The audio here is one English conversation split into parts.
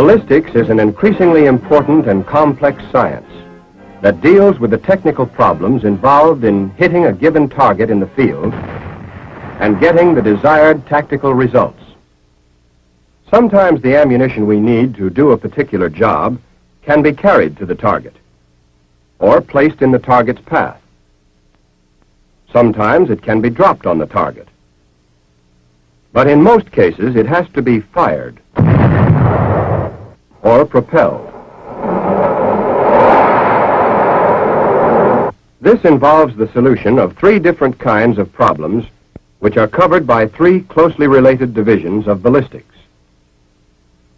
Ballistics is an increasingly important and complex science that deals with the technical problems involved in hitting a given target in the field and getting the desired tactical results. Sometimes the ammunition we need to do a particular job can be carried to the target or placed in the target's path. Sometimes it can be dropped on the target. But in most cases, it has to be fired or propelled. This involves the solution of three different kinds of problems which are covered by three closely related divisions of ballistics.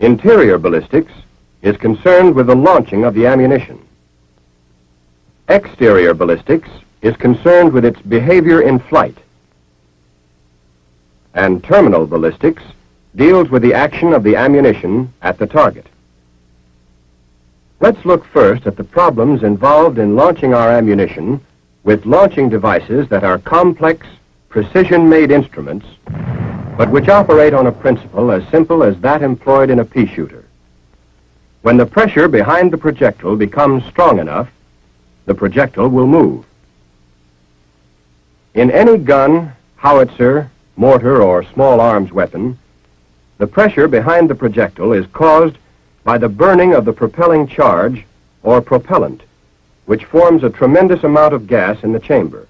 Interior ballistics is concerned with the launching of the ammunition. Exterior ballistics is concerned with its behavior in flight. And terminal ballistics deals with the action of the ammunition at the target. Let's look first at the problems involved in launching our ammunition with launching devices that are complex, precision-made instruments, but which operate on a principle as simple as that employed in a pea shooter. When the pressure behind the projectile becomes strong enough, the projectile will move. In any gun, howitzer, mortar, or small arms weapon, the pressure behind the projectile is caused by the burning of the propelling charge or propellant, which forms a tremendous amount of gas in the chamber.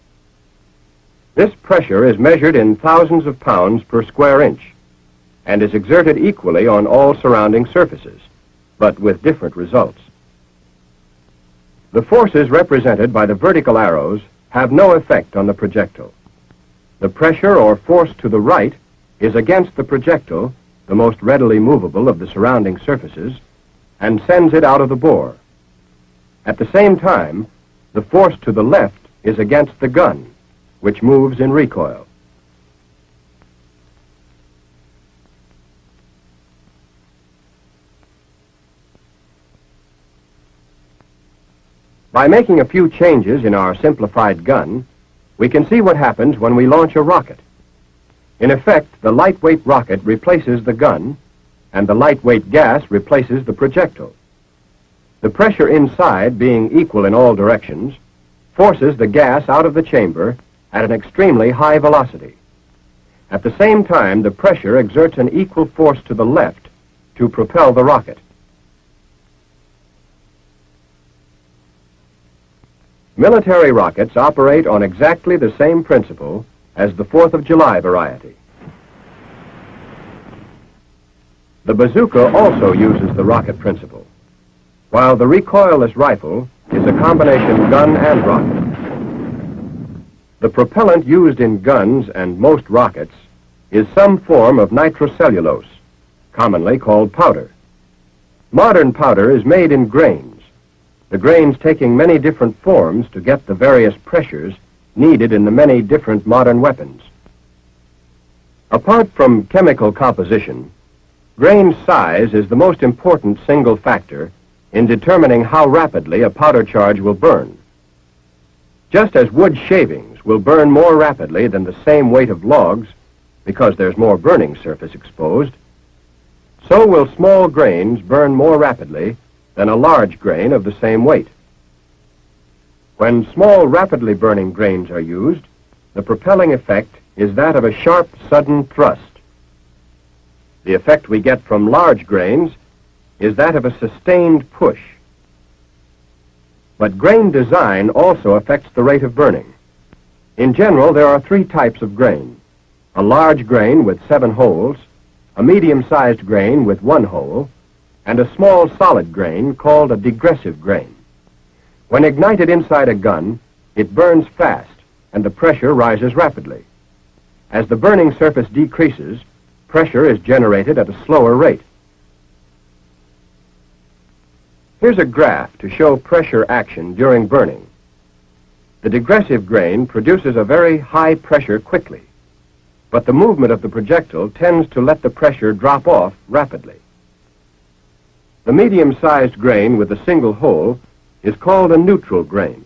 This pressure is measured in thousands of pounds per square inch and is exerted equally on all surrounding surfaces, but with different results. The forces represented by the vertical arrows have no effect on the projectile. The pressure or force to the right is against the projectile, the most readily movable of the surrounding surfaces, and sends it out of the bore. At the same time, the force to the left is against the gun, which moves in recoil. By making a few changes in our simplified gun, we can see what happens when we launch a rocket. In effect, the lightweight rocket replaces the gun, and the lightweight gas replaces the projectile. The pressure inside, being equal in all directions, forces the gas out of the chamber at an extremely high velocity. At the same time, the pressure exerts an equal force to the left to propel the rocket. Military rockets operate on exactly the same principle as the 4th of July variety. The bazooka also uses the rocket principle, while the recoilless rifle is a combination gun and rocket. The propellant used in guns and most rockets is some form of nitrocellulose, commonly called powder. Modern powder is made in grains, the grains taking many different forms to get the various pressures needed in the many different modern weapons. Apart from chemical composition, grain size is the most important single factor in determining how rapidly a powder charge will burn. Just as wood shavings will burn more rapidly than the same weight of logs because there's more burning surface exposed, so will small grains burn more rapidly than a large grain of the same weight. When small, rapidly burning grains are used, the propelling effect is that of a sharp, sudden thrust. The effect we get from large grains is that of a sustained push. But grain design also affects the rate of burning. In general, there are three types of grain: a large grain with 7 holes, a medium-sized grain with 1 hole, and a small solid grain called a degressive grain. When ignited inside a gun, it burns fast and the pressure rises rapidly. As the burning surface decreases, pressure is generated at a slower rate. Here's a graph to show pressure action during burning. The degressive grain produces a very high pressure quickly, but the movement of the projectile tends to let the pressure drop off rapidly. The medium-sized grain with a single hole is called a neutral grain.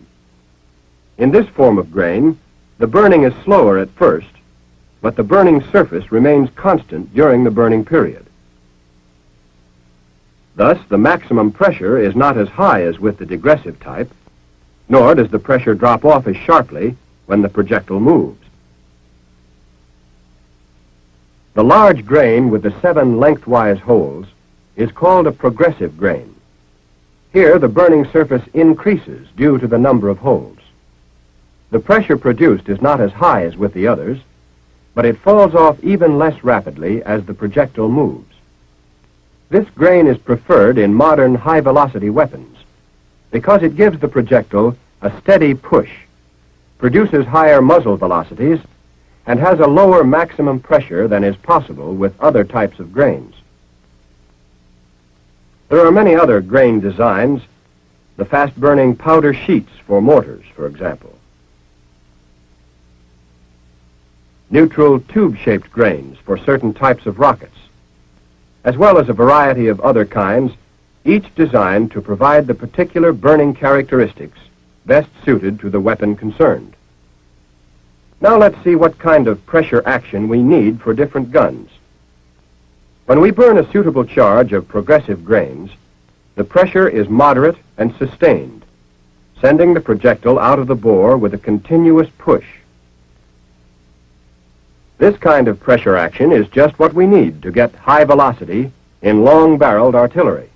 In this form of grain, the burning is slower at first, but the burning surface remains constant during the burning period. Thus, the maximum pressure is not as high as with the digressive type, nor does the pressure drop off as sharply when the projectile moves. The large grain with the 7 lengthwise holes is called a progressive grain. Here, the burning surface increases due to the number of holes. The pressure produced is not as high as with the others, but it falls off even less rapidly as the projectile moves. This grain is preferred in modern high-velocity weapons because it gives the projectile a steady push, produces higher muzzle velocities, and has a lower maximum pressure than is possible with other types of grains. There are many other grain designs, the fast-burning powder sheets for mortars, for example. Neutral tube-shaped grains for certain types of rockets, as well as a variety of other kinds, each designed to provide the particular burning characteristics best suited to the weapon concerned. Now let's see what kind of pressure action we need for different guns. When we burn a suitable charge of progressive grains, the pressure is moderate and sustained, sending the projectile out of the bore with a continuous push. This kind of pressure action is just what we need to get high velocity in long-barreled artillery.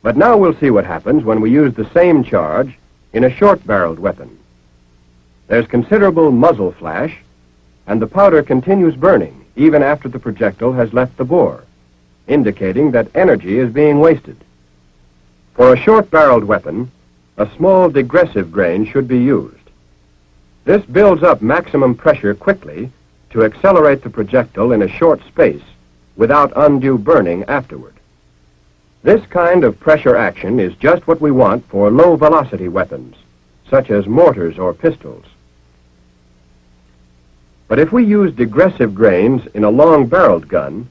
But now we'll see what happens when we use the same charge in a short-barreled weapon. There's considerable muzzle flash, and the powder continues burning even after the projectile has left the bore, indicating that energy is being wasted. For a short-barreled weapon, a small digressive grain should be used. This builds up maximum pressure quickly to accelerate the projectile in a short space without undue burning afterward. This kind of pressure action is just what we want for low-velocity weapons, such as mortars or pistols. But if we use digressive grains in a long-barreled gun,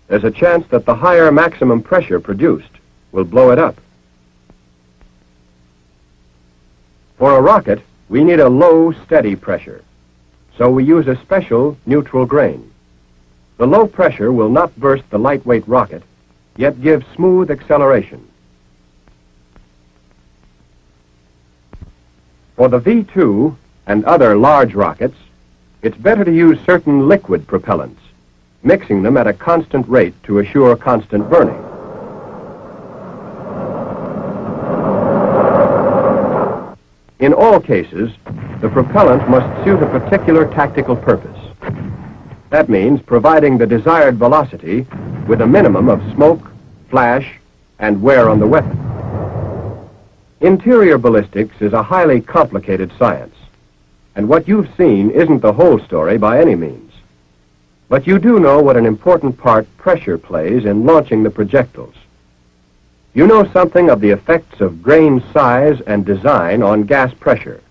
there's a chance that the higher maximum pressure produced will blow it up. For a rocket, we need a low, steady pressure, so we use a special neutral grain. The low pressure will not burst the lightweight rocket, yet give smooth acceleration. For the V-2 and other large rockets, it's better to use certain liquid propellants, mixing them at a constant rate to assure constant burning. In all cases, the propellant must suit a particular tactical purpose. That means providing the desired velocity with a minimum of smoke, flash, and wear on the weapon. Interior ballistics is a highly complicated science, and what you've seen isn't the whole story by any means. But you do know what an important part pressure plays in launching the projectiles. You know something of the effects of grain size and design on gas pressure.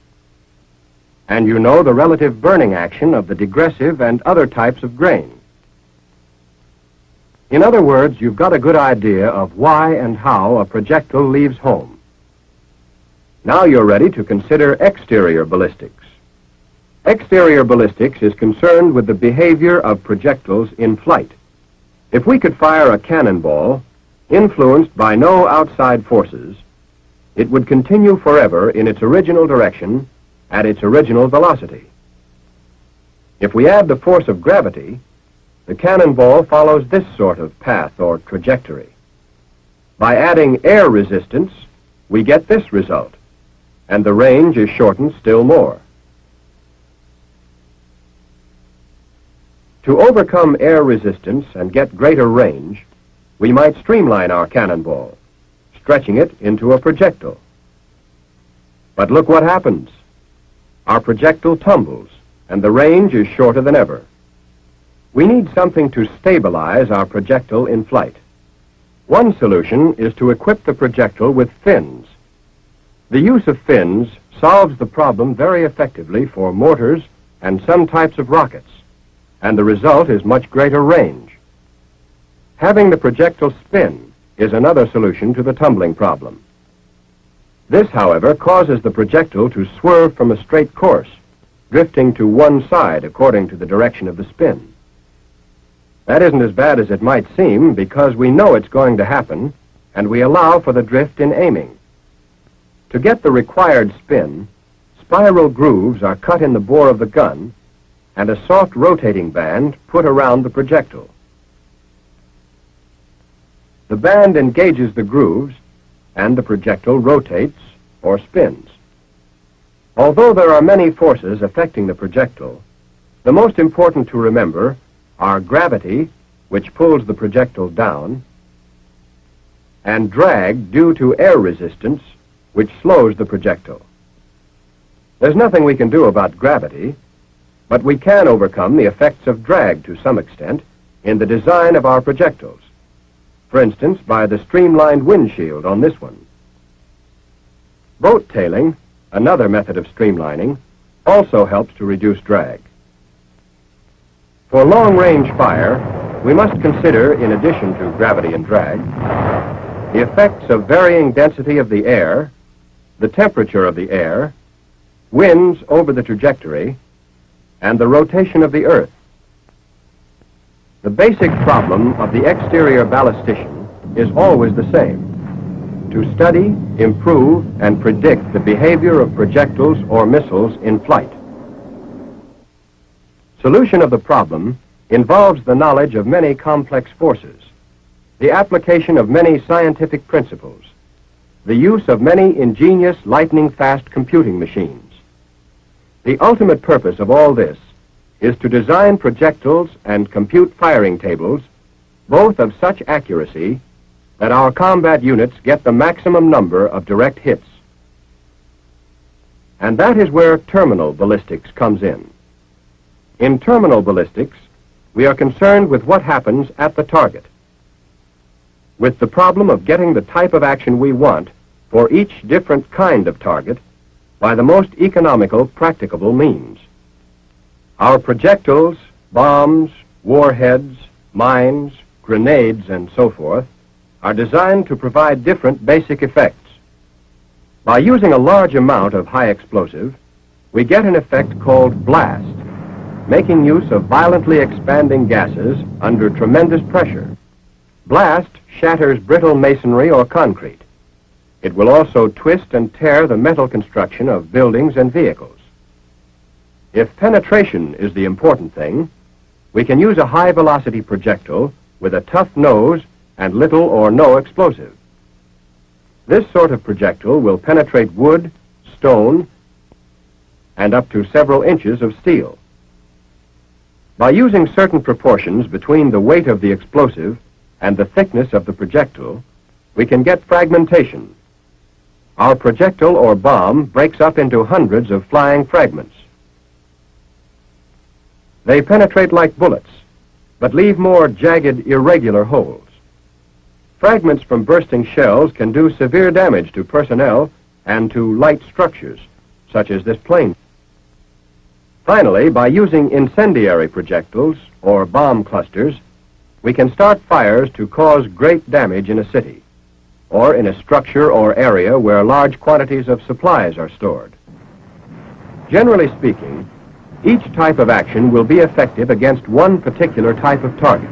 And you know the relative burning action of the digressive and other types of grain. In other words, you've got a good idea of why and how a projectile leaves home. Now you're ready to consider exterior ballistics. Exterior ballistics is concerned with the behavior of projectiles in flight. If we could fire a cannonball, influenced by no outside forces, it would continue forever in its original direction at its original velocity. If we add the force of gravity, the cannonball follows this sort of path or trajectory. By adding air resistance, we get this result, and the range is shortened still more. To overcome air resistance and get greater range, we might streamline our cannonball, stretching it into a projectile. But look what happens. Our projectile tumbles, and the range is shorter than ever. We need something to stabilize our projectile in flight. One solution is to equip the projectile with fins. The use of fins solves the problem very effectively for mortars and some types of rockets, and the result is much greater range. Having the projectile spin is another solution to the tumbling problem. This, however, causes the projectile to swerve from a straight course, drifting to one side according to the direction of the spin. That isn't as bad as it might seem because we know it's going to happen and we allow for the drift in aiming. To get the required spin, spiral grooves are cut in the bore of the gun and a soft rotating band put around the projectile. The band engages the grooves and the projectile rotates or spins. Although there are many forces affecting the projectile, the most important to remember are gravity, which pulls the projectile down, and drag due to air resistance, which slows the projectile. There's nothing we can do about gravity, but we can overcome the effects of drag to some extent in the design of our projectiles. For instance, by the streamlined windshield on this one. Boat tailing, another method of streamlining, also helps to reduce drag. For long-range fire, we must consider, in addition to gravity and drag, the effects of varying density of the air, the temperature of the air, winds over the trajectory, and the rotation of the Earth. The basic problem of the exterior ballistician is always the same: to study, improve, and predict the behavior of projectiles or missiles in flight. Solution of the problem involves the knowledge of many complex forces, the application of many scientific principles, the use of many ingenious lightning-fast computing machines. The ultimate purpose of all this is to design projectiles and compute firing tables, both of such accuracy that our combat units get the maximum number of direct hits. And that is where terminal ballistics comes in. In terminal ballistics, we are concerned with what happens at the target, with the problem of getting the type of action we want for each different kind of target by the most economical, practicable means. Our projectiles, bombs, warheads, mines, grenades, and so forth are designed to provide different basic effects. By using a large amount of high explosive, we get an effect called blast, making use of violently expanding gases under tremendous pressure. Blast shatters brittle masonry or concrete. It will also twist and tear the metal construction of buildings and vehicles. If penetration is the important thing, we can use a high-velocity projectile with a tough nose and little or no explosive. This sort of projectile will penetrate wood, stone, and up to several inches of steel. By using certain proportions between the weight of the explosive and the thickness of the projectile, we can get fragmentation. Our projectile or bomb breaks up into hundreds of flying fragments. They penetrate like bullets, but leave more jagged, irregular holes. Fragments from bursting shells can do severe damage to personnel and to light structures, such as this plane. Finally, by using incendiary projectiles or bomb clusters, we can start fires to cause great damage in a city, or in a structure or area where large quantities of supplies are stored. Generally speaking, each type of action will be effective against one particular type of target,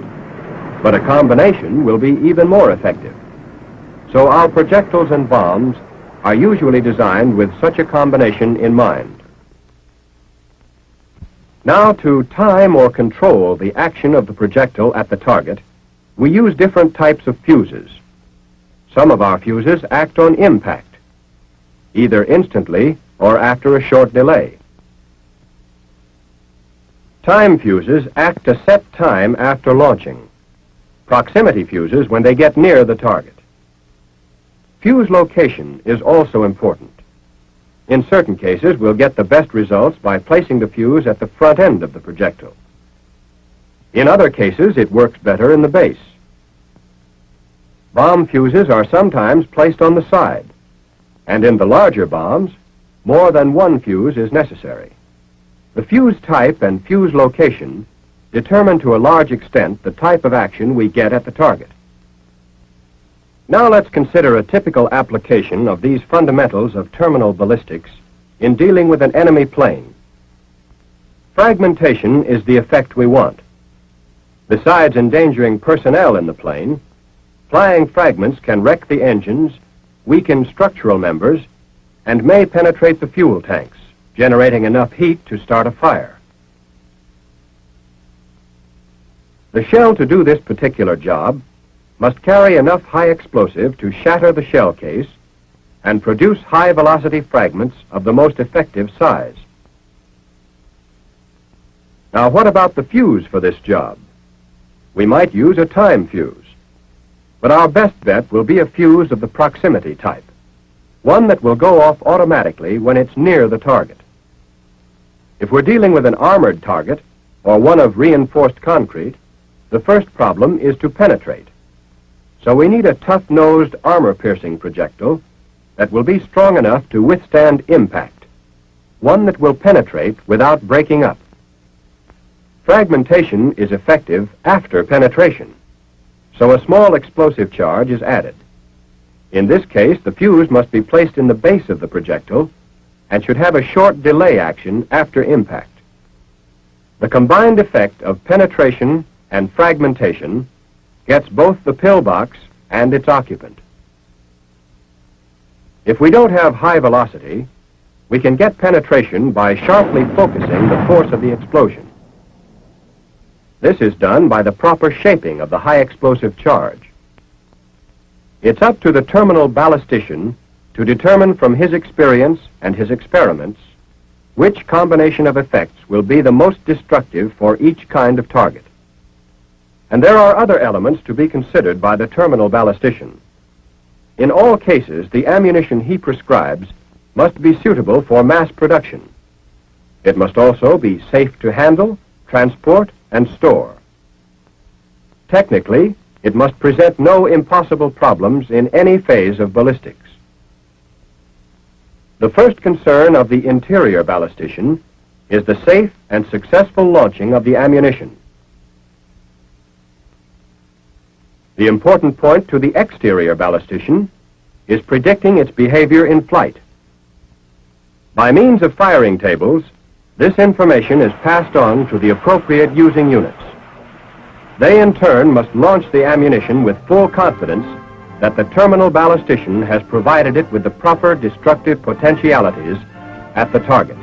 but a combination will be even more effective. So our projectiles and bombs are usually designed with such a combination in mind. Now, to time or control the action of the projectile at the target, we use different types of fuses. Some of our fuses act on impact, either instantly or after a short delay. Time fuses act to set time after launching. Proximity fuses when they get near the target. Fuse location is also important. In certain cases, we'll get the best results by placing the fuse at the front end of the projectile. In other cases, it works better in the base. Bomb fuses are sometimes placed on the side, and in the larger bombs, more than one fuse is necessary. The fuse type and fuse location determine to a large extent the type of action we get at the target. Now let's consider a typical application of these fundamentals of terminal ballistics in dealing with an enemy plane. Fragmentation is the effect we want. Besides endangering personnel in the plane, flying fragments can wreck the engines, weaken structural members, and may penetrate the fuel tanks, generating enough heat to start a fire. The shell to do this particular job must carry enough high explosive to shatter the shell case and produce high-velocity fragments of the most effective size. Now, what about the fuse for this job? We might use a time fuse, but our best bet will be a fuse of the proximity type, one that will go off automatically when it's near the target. If we're dealing with an armored target or one of reinforced concrete, the first problem is to penetrate. So we need a tough-nosed, armor-piercing projectile that will be strong enough to withstand impact, one that will penetrate without breaking up. Fragmentation is effective after penetration, so a small explosive charge is added. In this case, the fuse must be placed in the base of the projectile and should have a short delay action after impact. The combined effect of penetration and fragmentation gets both the pillbox and its occupant. If we don't have high velocity, we can get penetration by sharply focusing the force of the explosion. This is done by the proper shaping of the high explosive charge. It's up to the terminal ballistician to determine from his experience and his experiments which combination of effects will be the most destructive for each kind of target. And there are other elements to be considered by the terminal ballistician. In all cases, the ammunition he prescribes must be suitable for mass production. It must also be safe to handle, transport, and store. Technically, it must present no impossible problems in any phase of ballistics. The first concern of the interior ballistician is the safe and successful launching of the ammunition. The important point to the exterior ballistician is predicting its behavior in flight. By means of firing tables, this information is passed on to the appropriate using units. They, in turn, must launch the ammunition with full confidence that the terminal ballistician has provided it with the proper destructive potentialities at the target.